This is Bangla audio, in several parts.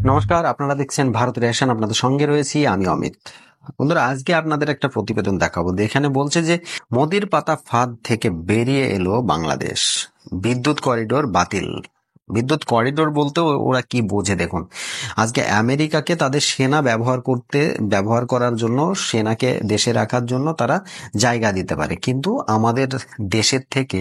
নমস্কার, আপনারা দেখছেন ভারত রেশন। আপনাদের সঙ্গে রয়েছি আমি অমিত। বন্ধুরা, আজকে আপনাদের একটা প্রতিবেদন দেখাবো। এখানে বলছে যে মোদির পাতা ফাঁদ থেকে বেরিয়ে এলো বাংলাদেশ, বিদ্যুৎ করিডোর বাতিল। বিদ্যুৎ করিডোর বলতে ওরা কি বোঝে দেখুন। আজকে আমেরিকাকে তাদের সেনা ব্যবহার করার জন্য, সেনাকে দেশে রাখার জন্য তারা জায়গা দিতে পারে, কিন্তু আমাদের দেশের থেকে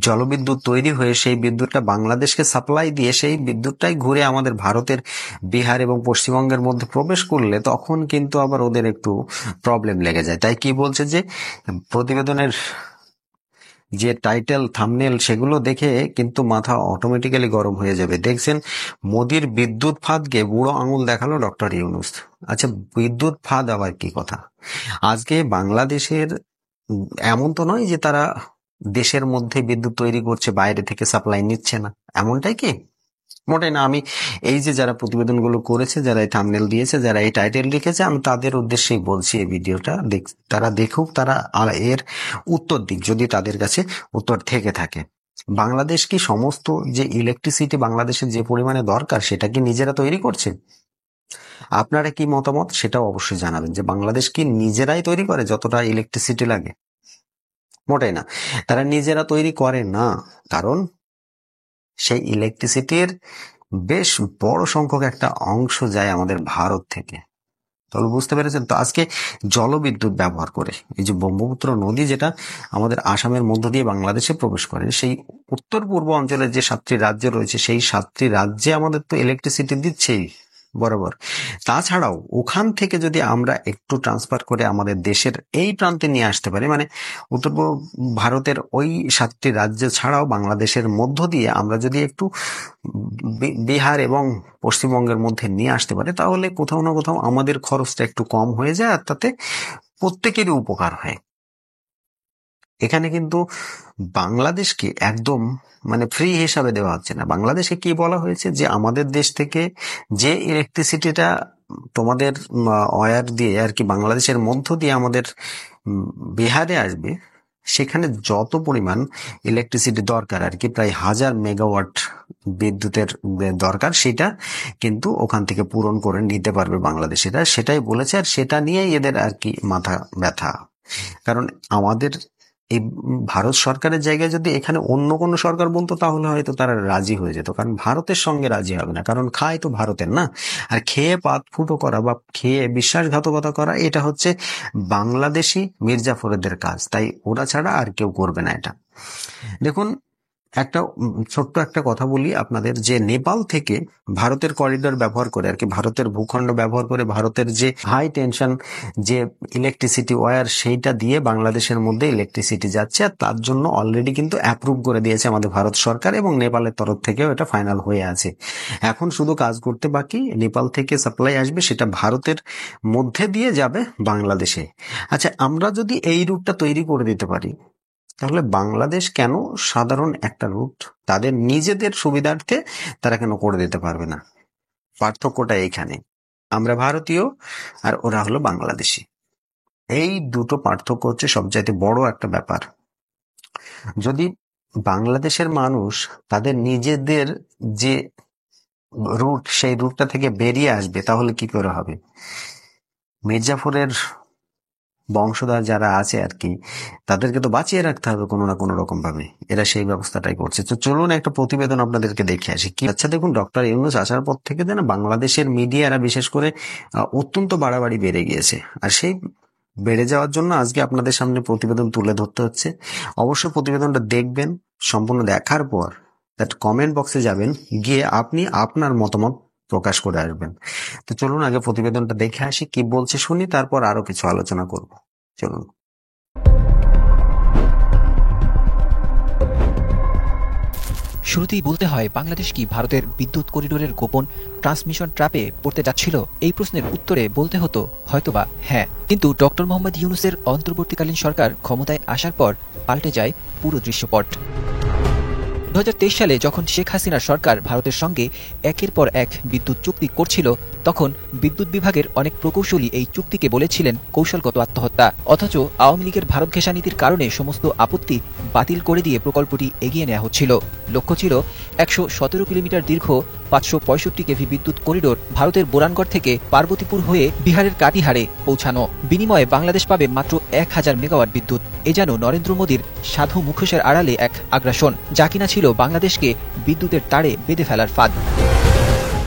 জলবিদ্যুৎ তৈরি হয়ে সেই বিদ্যুৎটা বাংলাদেশকে সাপ্লাই দিয়ে সেই বিদ্যুৎটাই ঘুরে আমাদের ভারতের বিহার এবং পশ্চিমবঙ্গের মধ্যে প্রবেশ করলে তখন কিন্তু আবার ওদের একটু প্রবলেম লেগে যায়। তাই কি বলছে যে প্রতিবেদনের যে টাইটেল থাম্বনেল সেগুলো দেখে কিন্তু মাথা অটোমেটিক্যালি গরম হয়ে যাবে। দেখছেন, মোদির বিদ্যুৎ ফাঁদকে বুড়ো আঙুল দেখালো ডক্টর ইউনূস। আচ্ছা, বিদ্যুৎ ফাঁদ আবার কি কথা? আজকে বাংলাদেশের এমন তো নয় যে তারা দেশের মধ্যে বিদ্যুৎ তৈরি করছে, বাইরে থেকে সাপ্লাই নিচ্ছে না, এমনটাই কি? মোটেই না। আমি এই যে যারা প্রতিবেদনগুলো করেছে, যারা এই থাম্বনেল দিয়েছে, যারা এই টাইটেল লিখেছে, আমি তাদের উদ্দেশ্যেই বলছি এই ভিডিওটা তারা দেখুক, তারা এর উত্তর দিক যদি তাদের কাছে উত্তর থেকে থাকে। বাংলাদেশ কি সমস্ত যে ইলেকট্রিসিটি বাংলাদেশের যে পরিমাণে দরকার সেটা কি নিজেরা তৈরি করছে? আপনারা কি মতামত সেটাও অবশ্যই জানাবেন, যে বাংলাদেশ কি নিজেরাই তৈরি করে যতটা ইলেকট্রিসিটি লাগে? মোটেই না, তারা নিজেরা তৈরি করে না। কারণ সেই ইলেকট্রিসিটির বেশ বড় সংখ্যক একটা অংশ যায় আমাদের ভারত থেকে। তবে বুঝতে পেরেছেন তো, আজকে জলবিদ্যুৎ ব্যবহার করে এই যে ব্রহ্মপুত্র নদী, যেটা আমাদের আসামের মধ্য দিয়ে বাংলাদেশে প্রবেশ করে, সেই উত্তর পূর্ব অঞ্চলের যে 7টি রাজ্য রয়েছে, সেই 7টি রাজ্যে আমাদের তো ইলেকট্রিসিটি দিচ্ছেই বরাবর। তাছাড়াও ওখান থেকে যদি আমরা একটু ট্রান্সফার করে আমাদের দেশের এই প্রান্তে নিয়ে আসতে পারি, মানে উত্তর পূর্ব ভারতের ওই 7টি রাজ্য ছাড়াও বাংলাদেশের মধ্য দিয়ে আমরা যদি একটু বিহার এবং পশ্চিমবঙ্গের মধ্যে নিয়ে আসতে পারে, তাহলে কোথাও না কোথাও আমাদের খরচটা একটু কম হয়ে যায়, আর তাতে প্রত্যেকেরই উপকার হয়। এখানে কিন্তু বাংলাদেশকে একদম মানে ফ্রি হিসাবে দেওয়া হচ্ছে না। বাংলাদেশে কি বলা হয়েছে, যে আমাদের দেশ থেকে যে ইলেকট্রিসিটিটা তোমাদের ওয়্যার দিয়ে আর কি বাংলাদেশের মধ্য দিয়ে আমাদের বিহারে আসবে, সেখানে যত পরিমাণ ইলেকট্রিসিটি দরকার আর কি, প্রায় 1000 মেগাওয়াট বিদ্যুতের দরকার, সেটা কিন্তু ওখান থেকে পূরণ করে নিতে পারবে বাংলাদেশিরা, সেটাই বলেছে। আর সেটা নিয়েই এদের আর কি মাথা ব্যথা। কারণ আমাদের এই ভারত সরকারের জায়গায় যদি এখানে অন্য কোনো সরকার বলতো, তাহলে হয়তো তারা রাজি হয়ে যেত। কারণ ভারতের সঙ্গে রাজি হবে না, কারণ খায় তো ভারতের না। আর খেয়ে পাত ফুটো করা বা খেয়ে বিশ্বাসঘাতকতা করা, এটা হচ্ছে বাংলাদেশি মির্জাফরেদের কাজ। তাই ওরা ছাড়া আর কেউ করবে না এটা। দেখুন, একটা ছোট্ট একটা কথা বলি আপনাদের, যে নেপাল থেকে ভারতের করিডোর ব্যবহার করে আর কি, ভারতের ভূখণ্ড ব্যবহার করে ভারতের যে হাই টেনশন যে ইলেকট্রিসিটি ওয়্যার, সেইটা দিয়ে বাংলাদেশের মধ্যে ইলেকট্রিসিটি যাচ্ছে। আর তার জন্য অলরেডি কিন্তু অ্যাপ্রুভ করে দিয়েছে আমাদের ভারত সরকার, এবং নেপালের তরফ থেকেও এটা ফাইনাল হয়ে আছে। এখন শুধু কাজ করতে বাকি, নেপাল থেকে সাপ্লাই আসবে, সেটা ভারতের মধ্যে দিয়ে যাবে বাংলাদেশে। আচ্ছা, আমরা যদি এই রুটটা তৈরি করে দিতে পারি, তাহলে বাংলাদেশ কেন সাধারণ একটা রুট তাদের নিজেদের সুবিধার্থে তারা কেন করে দিতে পারবে না? পার্থক্যটা এইখানে। আমরা ভারতীয় আর ওরা হলো বাংলাদেশি। এই দুটো পার্থক্য হচ্ছে সবচাইতে বড় একটা ব্যাপার। যদি বাংলাদেশের মানুষ তাদের নিজেদের যে রুট, সেই রুটটা থেকে বেরিয়ে আসবে, তাহলে কি করে হবে? মির্জাফরের বংশধর যারা আছে আর কি, তাদেরকে তো বাঁচিয়ে রাখতে হবে কোনো না কোনো রকম ভাবে। এরা সেই ব্যবস্থাটাই করছে। তো চলুন একটা প্রতিবেদন আপনাদেরকে দেখে আসি কি। আচ্ছা দেখুন, ডক্টর ইউনূস আসার পর থেকে না বাংলাদেশের মিডিয়ারা বিশেষ করে অত্যন্ত বাড়াবাড়ি বেড়ে গিয়েছে। আর সেই বেড়ে যাওয়ার জন্য আজকে আপনাদের সামনে প্রতিবেদন তুলে ধরতে হচ্ছে। অবশ্যই প্রতিবেদনটা দেখবেন, সম্পূর্ণ দেখার পর কমেন্ট বক্সে যাবেন, গিয়ে আপনি আপনার মতামত প্রকাশ করে আসবেন। তো চলুন আগে প্রতিবেদনটা দেখে আসি, কি বলছে শুনি, তারপর আরো কিছু আলোচনা করব। চলুন। শুরুতেই বলতে হয়, বাংলাদেশ কি ভারতের বিদ্যুৎ করিডোরের গোপন ট্রান্সমিশন ট্র্যাপে পড়তে যাচ্ছিল? এই প্রশ্নের উত্তরে বলতে হতো হয়তোবা হ্যাঁ। কিন্তু ডক্টর মোহাম্মদ ইউনূসের অন্তর্বর্তীকালীন সরকার ক্ষমতায় আসার পর পাল্টে যায় পুরো দৃশ্যপট। 2023 সালে যখন শেখ হাসিনার সরকার ভারতের সঙ্গে একের পর এক বিদ্যুৎ চুক্তি করছিল, তখন বিদ্যুৎ বিভাগের অনেক প্রকৌশলী এই চুক্তিকে বলেছিলেন কৌশলগত আত্মহত্যা। অথচ আওয়ামী লীগের ভারত ঘেঁষা নীতির কারণে সমস্ত আপত্তি বাতিল করে দিয়ে প্রকল্পটি এগিয়ে নেওয়া হচ্ছিল। লক্ষ্য ছিল 117 কিলোমিটার দীর্ঘ 565 কেভি বিদ্যুৎ করিডোর ভারতের বোরানগড় থেকে পার্বতীপুর হয়ে বিহারের কাটিহারে পৌঁছানো। বিনিময়ে বাংলাদেশ পাবে মাত্র 1000 মেগাওয়াট বিদ্যুৎ। এ যেন নরেন্দ্র মোদীর সাধু মুখোশের আড়ালে এক আগ্রাসন, যা কিনা ছিল বাংলাদেশকে বিদ্যুতের তারে বেঁধে ফেলার ফাঁদ।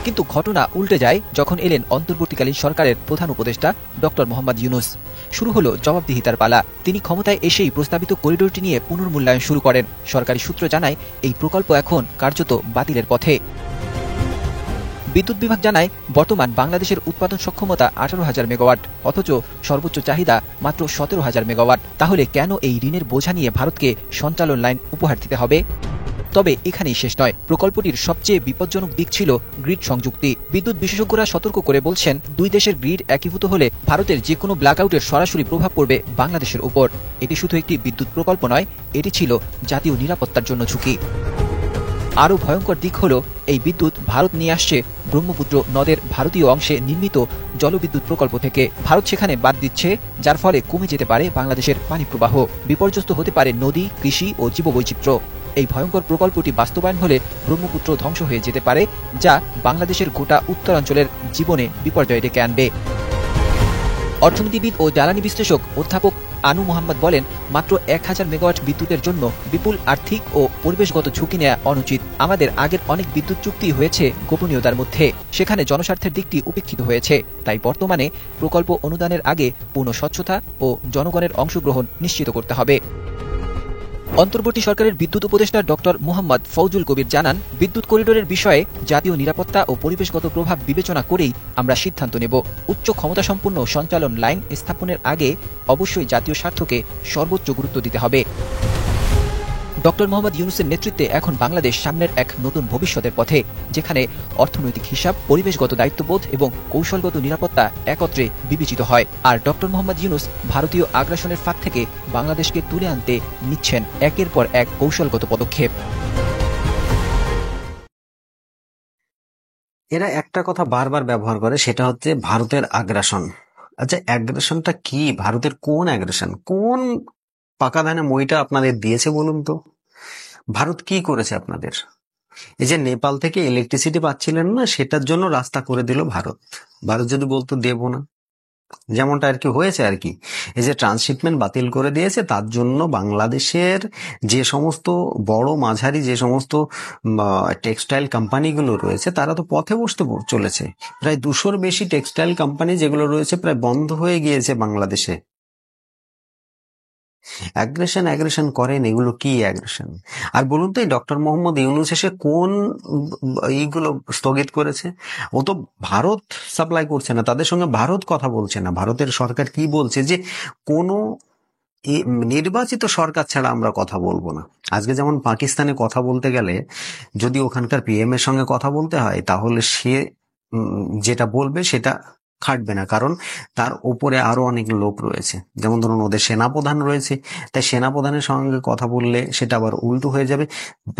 কিন্তু ঘটনা উল্টে যায় যখন এলেন অন্তর্বর্তীকালীন সরকারের প্রধান উপদেষ্টা ডক্টর মোহাম্মদ ইউনূস। শুরু হলো জবাবদিহিতার পালা। তিনি ক্ষমতায় এসেই প্রস্তাবিত করিডোরটি নিয়ে পুনর্মূল্যায়ন শুরু করেন। সরকারি সূত্র জানায়, এই প্রকল্প এখন কার্যত বাতিলের পথে। বিদ্যুৎ বিভাগ জানায়, বর্তমান বাংলাদেশের উৎপাদন সক্ষমতা 18,000 মেগাওয়াট, অথচ সর্বোচ্চ চাহিদা মাত্র 17,000 মেগাওয়াট। তাহলে কেন এই ঋণের বোঝা নিয়ে ভারতকে সঞ্চালন লাইন উপহার দিতে হবে? তবে এখানেই শেষ নয়। প্রকল্পটির সবচেয়ে বিপজ্জনক দিক ছিল গ্রিড সংযুক্তি। বিদ্যুৎ বিশেষজ্ঞরা সতর্ক করে বলছেন, দুই দেশের গ্রিড একীভূত হলে ভারতের যে কোনো ব্ল্যাকআউটের সরাসরি প্রভাব পড়বে বাংলাদেশের উপর। এটি শুধু একটি বিদ্যুৎ প্রকল্প নয়, এটি ছিল জাতীয় নিরাপত্তার জন্য ঝুঁকি। আরও ভয়ঙ্কর দিক হল, এই বিদ্যুৎ ভারত নিয়ে আসছে ব্রহ্মপুত্র নদের ভারতীয় অংশে নির্মিত জলবিদ্যুৎ প্রকল্প থেকে। ভারত সেখানে বাদ দিচ্ছে, যার ফলে কমে যেতে পারে বাংলাদেশের পানি প্রবাহ, বিপর্যস্ত হতে পারে নদী, কৃষি ও জীববৈচিত্র্য। এই ভয়ঙ্কর প্রকল্পটি বাস্তবায়ন হলে ব্রহ্মপুত্র ধ্বংস হয়ে যেতে পারে, যা বাংলাদেশের গোটা উত্তরাঞ্চলের জীবনে বিপর্যয় ডেকে আনবে। অর্থনীতিবিদ ও জ্বালানি বিশ্লেষক অধ্যাপক আনু মোহাম্মদ বলেন, মাত্র 1000 মেগাওয়াট বিদ্যুতের জন্য বিপুল আর্থিক ও পরিবেশগত ঝুঁকি নেওয়া অনুচিত। আমাদের আগের অনেক বিদ্যুৎ চুক্তি হয়েছে গোপনীয়তার মধ্যে, সেখানে জনস্বার্থের দিকটি উপেক্ষিত হয়েছে। তাই বর্তমানে প্রকল্প অনুদানের আগে পূর্ণ স্বচ্ছতা ও জনগণের অংশগ্রহণ নিশ্চিত করতে হবে। অন্তর্বর্তী সরকারের বিদ্যুৎ উপদেষ্টা ডক্টর মোহাম্মদ ফৌজুল কবির জানান, বিদ্যুৎ করিডোরের বিষয়ে জাতীয় নিরাপত্তা ও পরিবেশগত প্রভাব বিবেচনা করেই আমরা সিদ্ধান্ত নেব। উচ্চ ক্ষমতাসম্পন্ন সঞ্চালন লাইন স্থাপনের আগে অবশ্যই জাতীয় স্বার্থকে সর্বোচ্চ গুরুত্ব দিতে হবে। ডক্টর মোহাম্মদ ইউনূসের নেতৃত্বে এখন বাংলাদেশ সামনের এক নতুন ভবিষ্যতের পথে, যেখানে অর্থনৈতিক হিসাব, পরিবেশগত দায়িত্ববোধ এবং কৌশলগত নিরাপত্তা একত্রে বিবেচিত হয়। আর ডক্টর মোহাম্মদ ইউনূস ভারতীয় আগ্রাসনের ফাঁদ থেকে বাংলাদেশকে তুলে আনতে নিচ্ছেন একের পর এক কৌশলগত পদক্ষেপ। এরা একটা কথা বারবার ব্যবহার করে, সেটা হচ্ছে ভারতের আগ্রাসন। আচ্ছা, অ্যাগ্রেশনটা কি? ভারতের কোন অ্যাগ্রেশন, কোন পাকা ধানে মইটা আপনাদের দিয়েছে বলুন তো? ভারত কি করেছে আপনাদের? এই যে নেপাল থেকে ইলেকট্রিসিটি পাচ্ছিলেন না, সেটার জন্য রাস্তা করে দিল ভারত। ভারত যদি বলতো দেব না, যেমনটা আর কি হয়েছে আর কি, এই যে ট্রান্সশিপমেন্ট বাতিল করে দিয়েছে, তার জন্য বাংলাদেশের যে সমস্ত বড় মাঝারি যে সমস্ত টেক্সটাইল কোম্পানিগুলো রয়েছে, তারা তো পথে বসতে চলেছে। প্রায় 200-র বেশি টেক্সটাইল কোম্পানি যেগুলো রয়েছে প্রায় বন্ধ হয়ে গিয়েছে বাংলাদেশে। অ্যাগ্রেশন করেন, এগুলো কি অ্যাগ্রেশন? আর বলুন তো, এই ডক্টর মোহাম্মদ ইউনূস এসে কোন এইগুলো স্থগিত করেছে? ও তো ভারত সাপ্লাই করছে না, তাদের সঙ্গে ভারত কথা বলছে না। ভারতের সরকার কি বলছে যে কোনো নির্বাচিত সরকার ছাড়া আমরা কথা বলবো না। আজকে যেমন পাকিস্তানে কথা বলতে গেলে যদি ওখানকার পিএম এর সঙ্গে কথা বলতে হয়, তাহলে সে যেটা বলবে সেটা খাটবে না, কারণ তার উপরে আরো অনেক লোক রয়েছে। যেমন ধরুন ওদের সেনাপ্রধান রয়েছে, তাই সেনাপ্রধানের সঙ্গে কথা বললে সেটা আবার উল্টো হয়ে যাবে।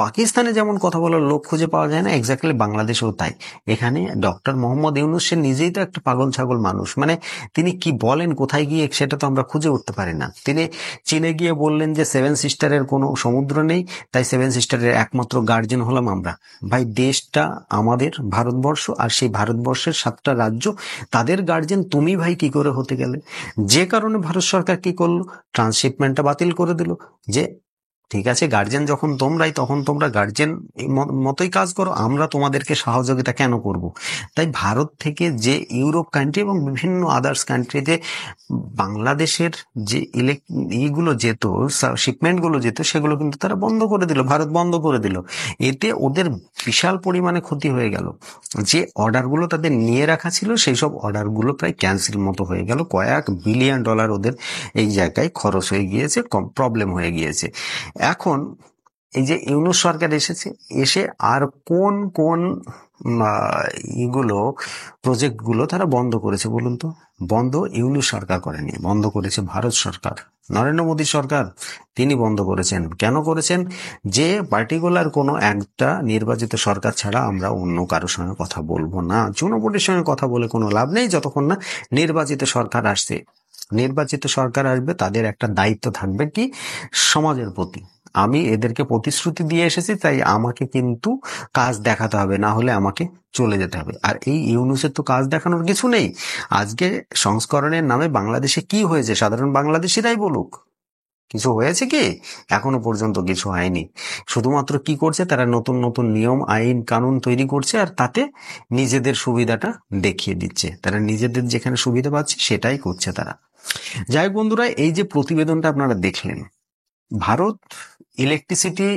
পাকিস্তানে যেমন কথা বলার লোক খুঁজে পাওয়া যায় না, এক্স্যাক্টলি বাংলাদেশেও তাই। এখানে ডক্টর মোহাম্মদ ইউনূস সে নিজেই তো একটা পাগল ছাগল মানুষ, মানে তিনি কি বলেন কোথায় গিয়ে সেটা তো আমরা খুঁজে উঠতে পারি না। তিনি চীনে গিয়ে বললেন যে 7 সিস্টারের কোনো সমুদ্র নেই, তাই 7 সিস্টারের একমাত্র গার্জেন হলাম আমরা। ভাই, দেশটা আমাদের ভারতবর্ষ, আর সেই ভারতবর্ষের 7টা রাজ্য, তাদের গার্জেন তুমি ভাই কি করে হতে গেলে? যে কারণে ভারত সরকার কি করলো, ট্রান্সশিপমেন্টটা বাতিল করে দিল। যে ঠিক আছে, গার্জেন যখন তোমরাই, তখন তোমরা গার্জেন মতোই কাজ করো, আমরা তোমাদেরকে সহযোগিতা কেন করব? তাই ভারত থেকে যে ইউরোপ কান্ট্রি এবং বিভিন্ন আদার্স কান্ট্রিতে বাংলাদেশের যে ইগুলো যেত, শিপমেন্টগুলো যেত, সেগুলো কিন্তু তারা বন্ধ করে দিল, ভারত বন্ধ করে দিল। এতে ওদের বিশাল পরিমাণে ক্ষতি হয়ে গেল। যে অর্ডারগুলো তাদের নিয়ে রাখা ছিল, সেই সব অর্ডারগুলো প্রায় ক্যান্সেল মতো হয়ে গেল। কয়েক বিলিয়ন ডলার ওদের এই জায়গায় খরচ হয়ে গিয়েছে, প্রবলেম হয়ে গিয়েছে। এখন এই যে ইউনূস সরকার এসেছে, এসে আর কোন কোন প্রজেক্টগুলো তারা বন্ধ করেছে বলুন তো? বন্ধ ইউনূস সরকার করেনি, বন্ধ করেছে ভারত সরকার, নরেন্দ্র মোদী সরকার। তিনি বন্ধ করেছেন। কেন করেছেন? যে পার্টিকুলার কোনো একটা নির্বাচিত সরকার ছাড়া আমরা অন্য কারোর সঙ্গে কথা বলবো না। জনগণের সঙ্গে কথা বলে কোনো লাভ নেই যতক্ষণ না নির্বাচিত সরকার আসছে। নির্বাচিত সরকার আসবে, তাদের একটা দায়িত্ব থাকবে কি সমাজের প্রতি। আমি এদেরকে প্রতিশ্রুতি দিয়ে এসেছি, তাই আমাকে কিন্তু কাজ দেখাতে হবে, না হলে আমাকে চলে যেতে হবে। আর এই ইউনূসের তো কাজ দেখানোর কিছু নেই। আজকে সংস্করণের নামে বাংলাদেশে কি হয়েছে সাধারণ বাংলাদেশিরাই বলুক। কিছু হয়েছে কি? এখনো পর্যন্ত কিছু হয়নি। শুধুমাত্র কি করছে, তারা নতুন নতুন নিয়ম আইন কানুন তৈরি করছে আর তাতে নিজেদের সুবিধাটা দেখিয়ে দিচ্ছে। তারা নিজেদের যেখানে সুবিধা পাচ্ছে সেটাই করছে তারা। যাই হোক বন্ধুরা, এই যে প্রতিবেদনটা আপনারা দেখলেন, ভারত ইলেকট্রিসিটি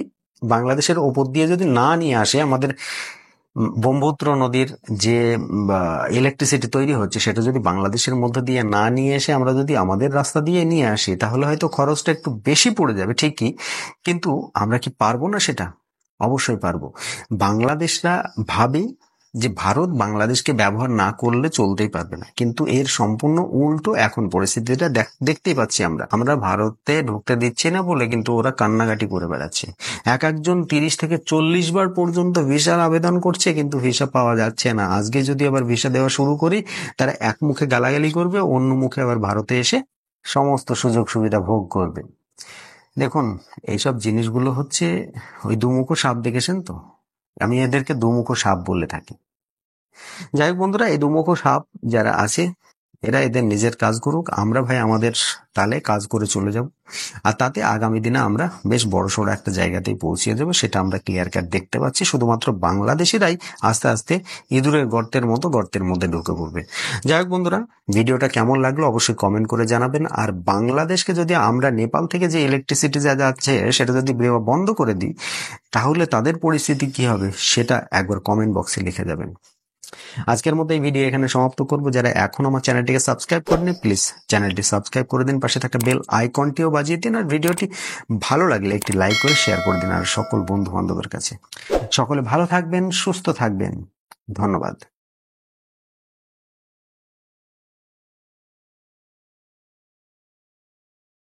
বাংলাদেশের ওপর দিয়ে যদি না নিয়ে আসে, আমাদের ব্রহ্মপুত্র নদীর যে ইলেকট্রিসিটি তৈরি হচ্ছে সেটা যদি বাংলাদেশের মধ্যে দিয়ে না নিয়ে এসে আমরা যদি আমাদের রাস্তা দিয়ে নিয়ে আসি, তাহলে হয়তো খরচটা একটু বেশি পড়ে যাবে ঠিকই, কিন্তু আমরা কি পারবো না সেটা? অবশ্যই পারবো। বাংলাদেশরা ভাবে যে ভারত বাংলাদেশকে ব্যবহার না করলে চলতেই পারবে না, কিন্তু এর সম্পূর্ণ উল্টো এখন পরিস্থিতিটা দেখতেই পাচ্ছি। আমরা ভারতে ঢুকতে দিচ্ছি না বলে কিন্তু ওরা কান্নাকাটি করে বেড়াচ্ছে। এক একজন 30 থেকে 40 বার পর্যন্ত ভিসার আবেদন করছে, কিন্তু ভিসা পাওয়া যাচ্ছে না। আজকে যদি আবার ভিসা দেওয়া শুরু করি, তারা এক মুখে গালাগালি করবে, অন্য মুখে আবার ভারতে এসে সমস্ত সুযোগ সুবিধা ভোগ করবে। দেখুন, এইসব জিনিসগুলো হচ্ছে ওই দুমুখো সাপ, দেখেছেন তো? আমি এদেরকে দুমুখো সাপ বলে থাকি। যাই হোক বন্ধুরা, এই দুমুখো সাপ যারা আছে এরা এদের নিজের কাজ করুক, আমরা ভাই আমাদের তালে কাজ করে চলে যাব। আর তাতে আগামী দিনে আমরা বেশ বড়সড় একটা জায়গাতেই পৌঁছে যাব, সেটা আমরা ক্লিয়ার কাট দেখতে পাচ্ছি। শুধুমাত্র বাংলাদেশিরাই আস্তে আস্তে ইঁদুরের গর্তের মতো গর্তের মধ্যে ঢুকে পড়বে। যাই হোক বন্ধুরা, ভিডিওটা কেমন লাগলো অবশ্যই কমেন্ট করে জানাবেন। আর বাংলাদেশকে যদি আমরা নেপাল থেকে যে ইলেকট্রিসিটি যা যাচ্ছে সেটা যদি বন্ধ করে দিই, তাহলে তাদের পরিস্থিতি কি হবে সেটা একবার কমেন্ট বক্সে লিখে যাবেন। আজকের মতো এই ভিডিও এখানে সমাপ্ত করব। যারা এখন আমার চ্যানেলটিকে সাবস্ক্রাইব করেনি, প্লিজ চ্যানেলটি সাবস্ক্রাইব করে দিন, পাশে থাকা বেল আইকনটিও বাজিয়ে দিন, আর ভিডিওটি ভালো লাগলে একটি লাইক করে শেয়ার করে দিন আর সকল বন্ধু বান্ধবের কাছে। সকলে ভালো থাকবেন, সুস্থ থাকবেন। ধন্যবাদ।